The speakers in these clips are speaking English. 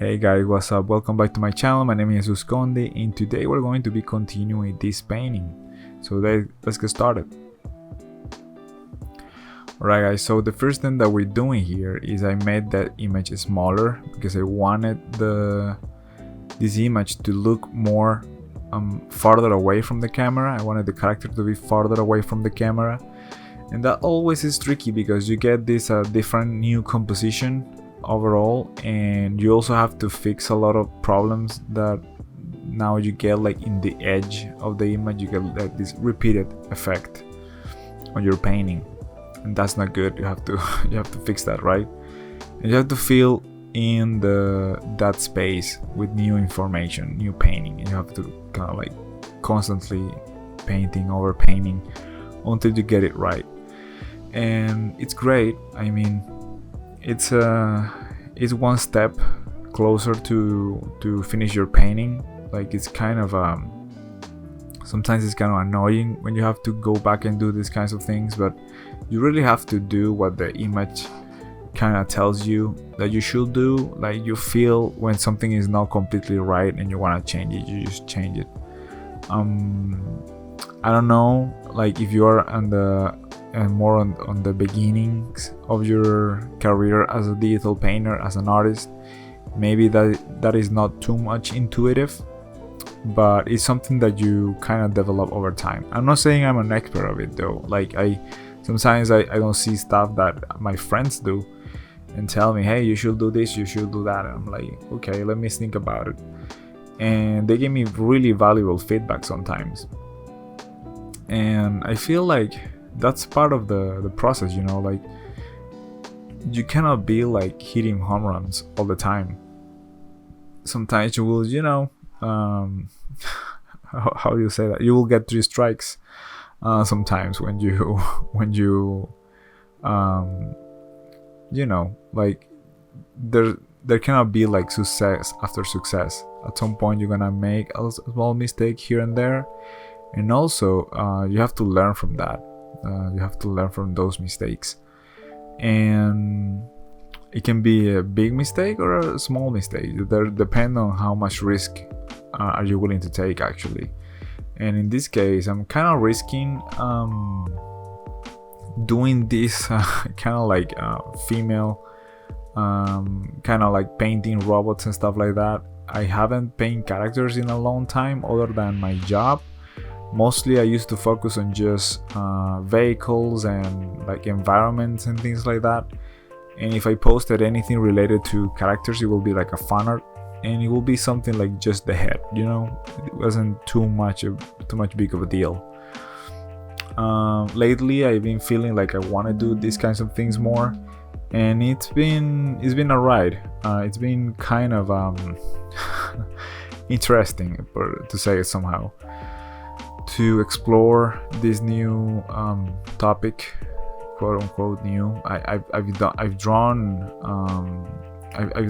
Hey guys, what's up? Welcome back to my channel. My name is Conde, and today we're going to be continuing this painting. So let's get started. Alright guys, so the first thing that we're doing here is I made that image smaller because I wanted this image to look more farther away from the camera. I wanted the character to be farther away from the camera, and that always is tricky because you get this different new composition overall, and you also have to fix a lot of problems that now you get like in the edge of the image. You get like this repeated effect on your painting, and that's not good. You have to fix that, right? And you have to fill in that space with new information, new painting, and you have to kind of like constantly painting over painting until you get it right. And it's great. I mean, it's one step closer to finish your painting. Like, it's kind of sometimes it's kind of annoying when you have to go back and do these kinds of things, but you really have to do what the image kind of tells you that you should do. Like, you feel when something is not completely right and you want to change it, you just change it. I don't know, like if you are more on the beginnings of your career as a digital painter, as an artist, maybe that is not too much intuitive, but it's something that you kind of develop over time. I'm not saying I'm an expert of it though. Like, sometimes I don't see stuff that my friends do and tell me, hey, you should do this, you should do that, and I'm like, okay, let me think about it. And they give me really valuable feedback sometimes, and I feel like that's part of the process, you know. Like, you cannot be like hitting home runs all the time. Sometimes you will, you know, how do you say that? You will get 3 strikes sometimes when you you know, like there cannot be like success after success. At some point you're gonna make a small mistake here and there, and also you have to learn from that. You have to learn from those mistakes, and it can be a big mistake or a small mistake. There depend on how much risk are you willing to take, actually. And in this case, I'm kind of risking doing this kind of like female kind of like painting robots and stuff like that. I haven't painted characters in a long time other than my job. Mostly I used to focus on just vehicles and like environments and things like that. And if I posted anything related to characters, it will be like a fan art, and it will be something like just the head, you know. It wasn't too much big of a deal. Lately I've been feeling like I want to do these kinds of things more, and it's been a ride. It's been kind of interesting, to say it somehow, to explore this new topic, quote unquote new. I've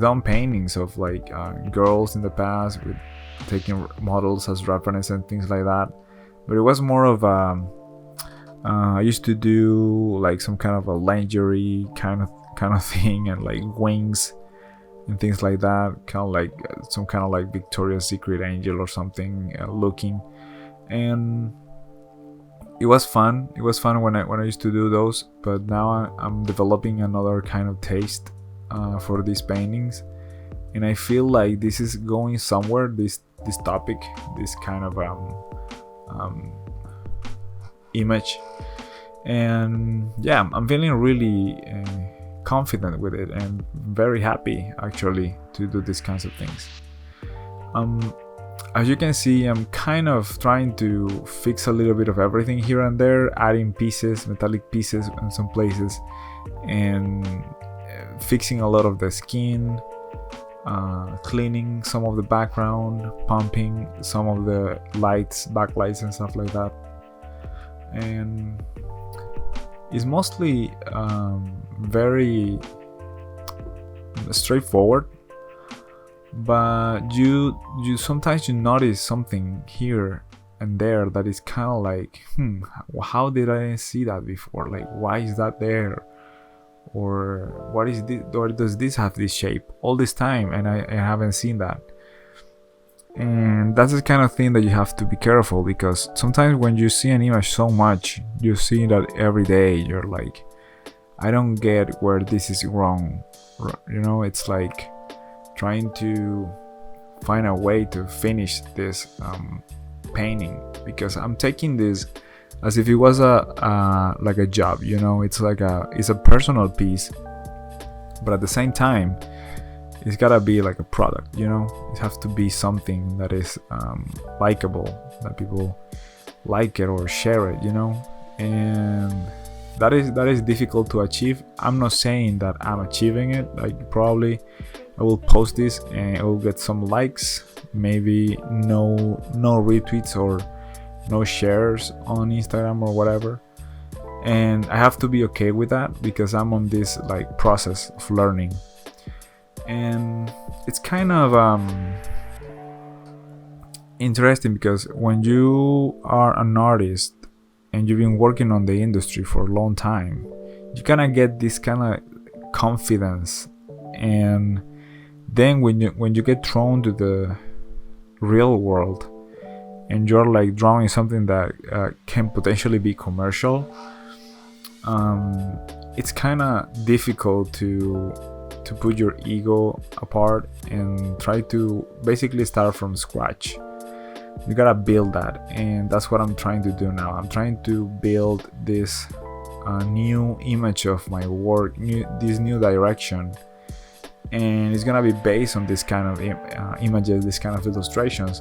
done paintings of like girls in the past, with taking models as reference and things like that, but it was more of I used to do like some kind of a lingerie kind of thing, and like wings and things like that, kind of like some kind of like Victoria's Secret angel or something looking. And it was fun. It was fun when I used to do those, but now I'm developing another kind of taste for these paintings, and I feel like this is going somewhere. This topic, this kind of image, and yeah, I'm feeling really confident with it and very happy actually to do these kinds of things. As you can see, I'm kind of trying to fix a little bit of everything here and there, adding pieces, metallic pieces in some places, and fixing a lot of the skin, cleaning some of the background, pumping some of the lights, backlights and stuff like that. And it's mostly very straightforward, but you sometimes you notice something here and there that is kind of like, how did I see that before? Like, why is that there? or what is this, or does this have this shape all this time, and I haven't seen that. And that's the kind of thing that you have to be careful, because sometimes when you see an image so much, you see that every day, you're like, I don't get where this is wrong. It's like trying to find a way to finish this painting, because I'm taking this as if it was a like a job. It's like it's a personal piece, but at the same time, it's gotta be like a product. It has to be something that is likable, that people like it or share it. And that is difficult to achieve. I'm not saying that I'm achieving it. Like, probably I will post this and I will get some likes, maybe no retweets or no shares on Instagram or whatever, and I have to be okay with that, because I'm on this like process of learning. And it's kind of interesting, because when you are an artist and you've been working on the industry for a long time, you kind of get this kind of confidence. And then when you get thrown to the real world and you're like drawing something that can potentially be commercial, it's kind of difficult to put your ego apart and try to basically start from scratch. You gotta build that, and that's what I'm trying to do now. I'm trying to build this new image of my work, this new direction, and it's gonna be based on this kind of images, this kind of illustrations.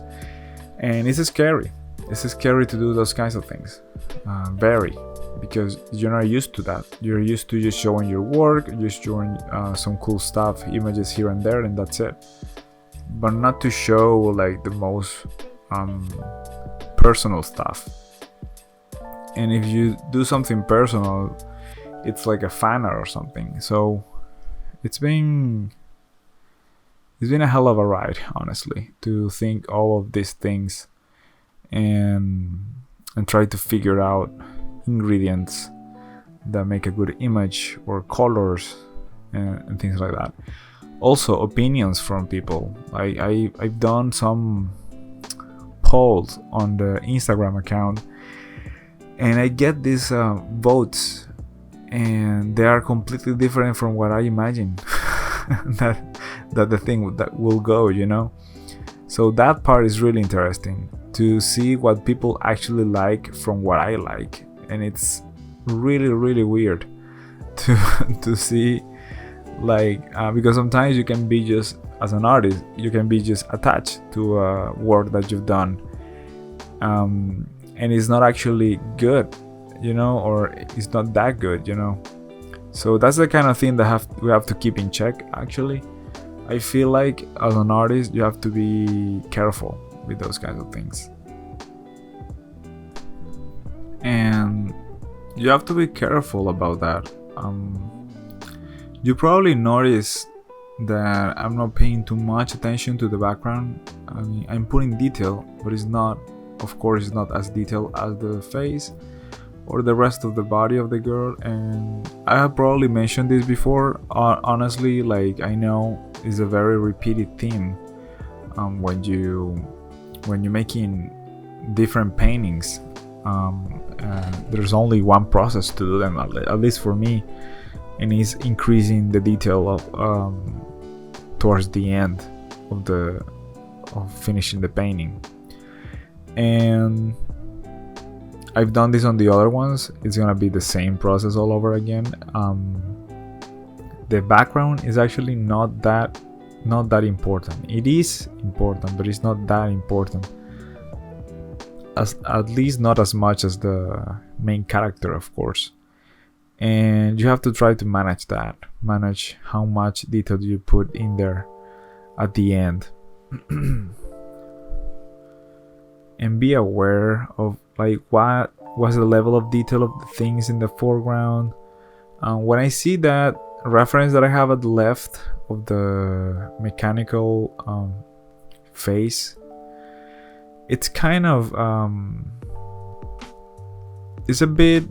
And it's scary. It's scary to do those kinds of things, very, because you're not used to that. You're used to just showing your work, just showing some cool stuff, images here and there, and that's it. But not to show like the most personal stuff. And if you do something personal, it's like a fan art or something. So it's been a hell of a ride, honestly, to think all of these things and try to figure out ingredients that make a good image, or colors and things like that. Also, opinions from people. I've done some polls on the Instagram account, and I get these votes, and they are completely different from what I imagined that the thing that will go. So that part is really interesting, to see what people actually like from what I like. And it's really, really weird to see, like, because sometimes you can be just, as an artist, you can be just attached to a work that you've done, and it's not actually good, or it's not that good, So that's the kind of thing that we have to keep in check. Actually, I feel like as an artist, you have to be careful with those kinds of things. And you have to be careful about that. You probably notice that I'm not paying too much attention to the background. I mean, I'm putting detail, but it's not as detailed as the face or the rest of the body of the girl. And I have probably mentioned this before. Honestly, like, I know it's a very repeated theme when you're making different paintings. There's only one process to do them, at least for me, and it's increasing the detail of towards the end of finishing the painting. And I've done this on the other ones. It's gonna be the same process all over again. The background is actually not that important. It is important, but it's not that important. At least not as much as the main character, of course. And you have to try to manage how much detail you put in there at the end. And be aware of like what was the level of detail of the things in the foreground. When I see that reference that I have at the left of the mechanical face, it's kind of it's a bit,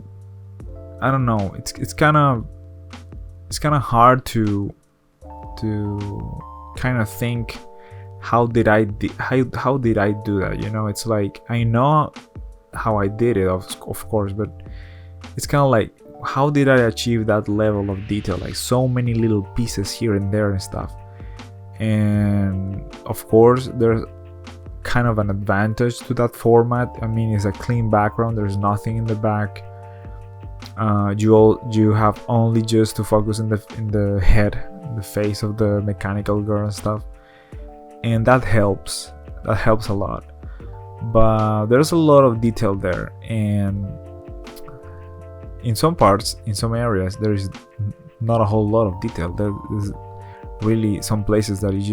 I don't know, it's kind of it's kind of hard to kind of think how did I do that, you know. It's like I know how I did it, of course, but it's kind of like, how did I achieve that level of detail, like so many little pieces here and there and stuff. And of course there's kind of an advantage to that format. I mean, it's a clean background, there's nothing in the back. You have only just to focus in the head, the face of the mechanical girl and stuff, and that helps a lot. But there's a lot of detail there, and in some parts, in some areas, there is not a whole lot of detail. There's really some places that it's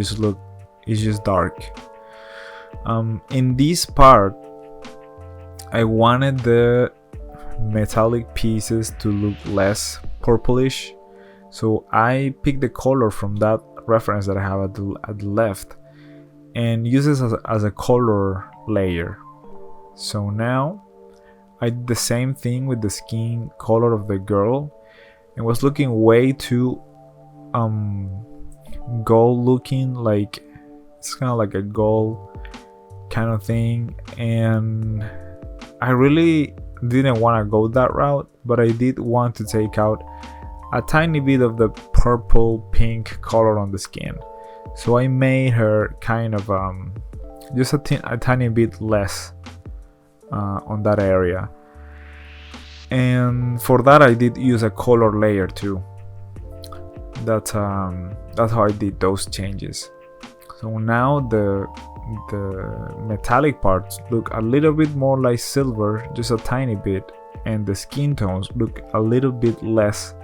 just dark. In this part, I wanted the metallic pieces to look less purplish, so I picked the color from that reference that I have at the left and use this as a color layer. So now I did the same thing with the skin color of the girl, and was looking way too gold looking, like it's kind of like a gold kind of thing, and I really didn't want to go that route, but I did want to take out a tiny bit of the purple pink color on the skin, so I made her kind of just a tiny bit less on that area. And for that I did use a color layer too. That's how I did those changes. So now the metallic parts look a little bit more like silver, just a tiny bit, and the skin tones look a little bit less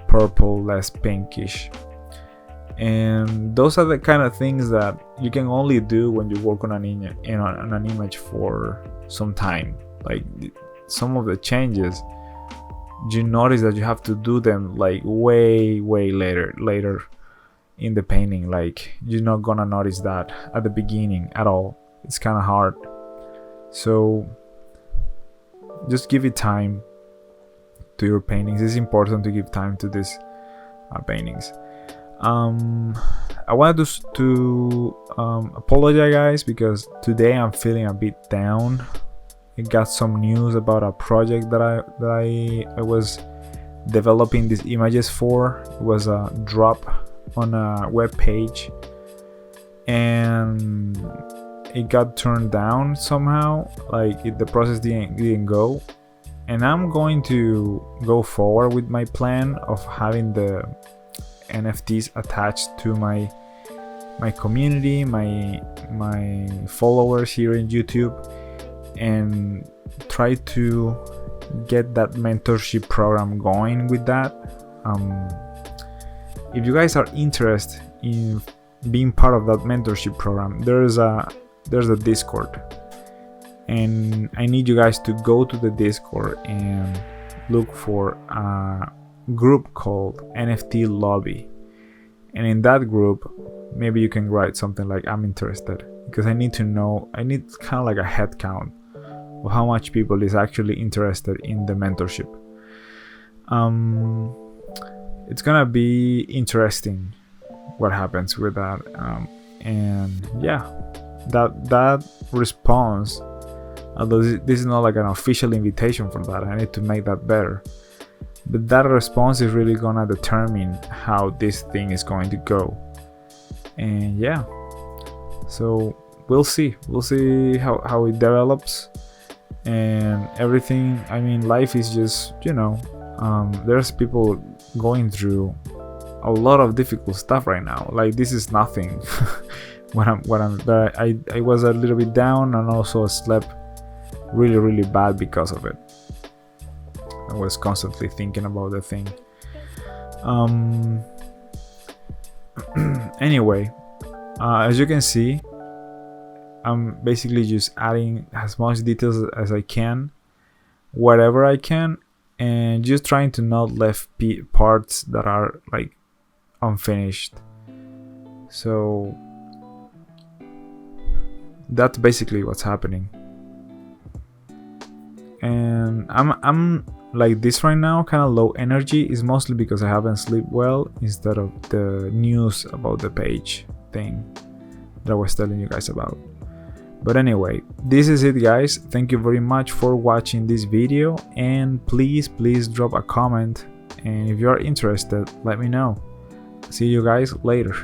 purple, less pinkish. And those are the kind of things that you can only do when you work on an image for some time. Like some of the changes, you notice that you have to do them like way later in the painting. Like you're not gonna notice that at the beginning at all. It's kind of hard, so just give it time to your paintings. It's important to give time to these paintings. I wanted to apologize, guys, because today I'm feeling a bit down. I got some news about a project that I was developing these images for. It was a drop on a web page, and it got turned down somehow. Like the process didn't go, and I'm going to go forward with my plan of having the NFTs attached to my community, my followers here in YouTube, and try to get that mentorship program going with that. If you guys are interested in being part of that mentorship program, there's a Discord, and I need you guys to go to the Discord and look for a group called NFT Lobby. And in that group, maybe you can write something like I'm interested, because I need kind of like a head count of how much people is actually interested in the mentorship. It's gonna be interesting what happens with that, and yeah, that response, although this is not like an official invitation for that, I need to make that better, but that response is really gonna determine how this thing is going to go. And yeah, so we'll see how it develops and everything. I mean, life is just, there's people going through a lot of difficult stuff right now. Like this is nothing. I was a little bit down, and also slept really bad because of it. I was constantly thinking about the thing. Anyway, as you can see, I'm basically just adding as much details as I can, whatever I can, and just trying to not left parts that are like unfinished. So that's basically what's happening. and I'm like this right now, kind of low energy. Is mostly because I haven't slept well instead of the news about the page thing that I was telling you guys about. But anyway, this is it, guys. Thank you very much for watching this video, and please drop a comment, and if you are interested, let me know. See you guys later.